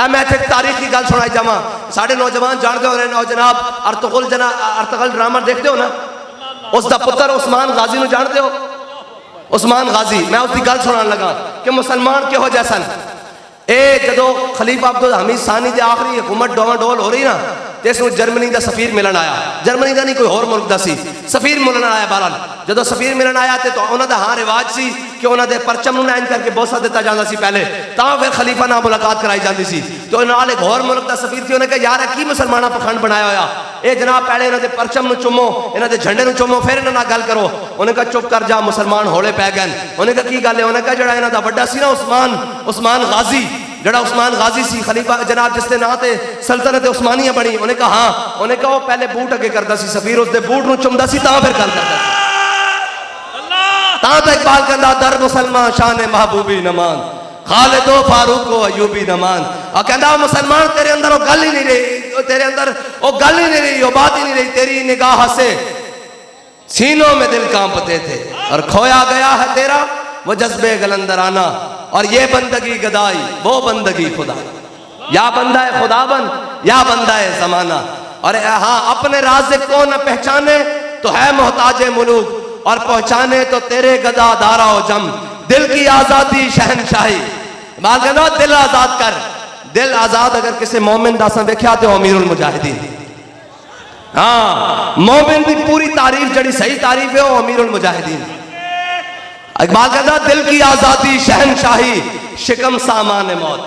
मैं इतने तारीख की गल सुनाई जावा। साढ़े नौजवान जानते हो रहे जनाब अर्तगल ड्रामा देखते हो ना, उसका पुत्र उस्मान गाजी ਨੂੰ जानते हो? उस्मान गाजी, मैं उसकी गल सुनान लगा कि मुसलमान किहो जिहा सन। ए जदों खलीफा अब्दुल हमीद सानी की आखिरी हुकूमत डोल हो रही ना, तो इसमें जर्मनी का सफीर मिलन आया। जर्मनी का नहीं, कोई होर मुल्क का सी सफीर मिलन आया। बहरहाल जदों सफीर मिलन आया तो उन्होंने हाँ रिवाज सी कि उन्होंने परचम नूं इंज करके बोसा दिता जाता सी पहले, तां फिर खलीफा नाल मुलाकात कराई जाती सी। तो नाल एक होर मुल्क का सफीर थी, उन्हें कहा यार की मुसलमाना पखंड बनाया होया, ये जनाब पहले इन्होंने परचम नूं चुमो, इन्होंने झंडे नूं चुमो, फिर इन्हां नाल गल करो। उन्हें कहा चुप कर जा, मुसलमान हौले पै गए। उन्हें कहा की गल है? उन्हें कहा जिहड़ा इन्हां दा वड्डा सी ना उस्मान गाजी, जड़ा उस्मान गाजी सी खलीफा जनाब जिसके नाम से सल्तनत उस्मानिया बनी। उन्हें कहा हाँ, उन्हें कहा वो पहले बूट अगे करता सी, सफीर उसके बूट नूं चुमदा सी, तां फिर गल करदा सी। तां तो इकबाल कहंदा दर मुसलमान शान महबूबी नमान, खालिदो फारूक को अयूबी नमान। और कहंदा मुसलमान तेरे अंदर वो गल ही नहीं रही, तेरे अंदर वो गल ही नहीं रही, वो बात ही नहीं रही। तेरी निगाह से सीनों में दिल कांपते थे और खोया गया है तेरा वो जज्बे गलंदराना। और ये बंदगी गदाई वो बंदगी खुदा, या बंदा है खुदाबंद या बंदा है जमाना। और हाँ, अपने राज़ को न पहचाने तो है मोहताज मुलूक, और पहचाने तो तेरे गदा दारा हो जम। दिल की आजादी शहनशाही, बाल कहना दिल आजाद कर। दिल आजाद अगर किसी मोमिन दासा देखा तो अमीरुल मुजाहिदीन। हाँ, मोमिन की पूरी तारीफ जड़ी सही तारीफ है वो अमीरुल मुजाहिदीन। इकबाल कहता दिल की आजादी शहनशाही शिकम सामान मौत।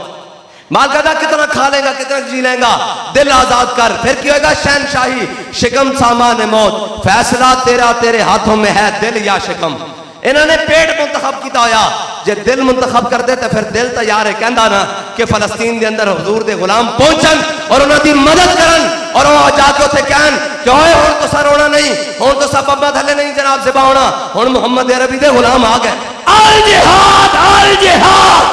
माल कहता कितना खा लेगा कितना जी लेगा, दिल आजाद कर, फिर क्या होगा? शहनशाही शिकम सामान मौत। फैसला तेरा तेरे हाथों में है, दिल या शिकम। इन्होंने पेट मुंतखब किया होया, जे दिल मुंतखब करते तो फिर दिल तैयार है कहंदा ना कि फलस्तीन के अंदर हुजूर दे गुलाम पहुंचन और उन्होंने मदद करन, और वो जाके उत्थे कहन कि ओए हुण तुसां रोना नहीं, हुण तुसां पब्बा थल्ले नहीं जनाब ज़िबा होना, हुण मुहम्मद अरबी दे गुलाम आ गए। अल जिहाद अल जिहाद।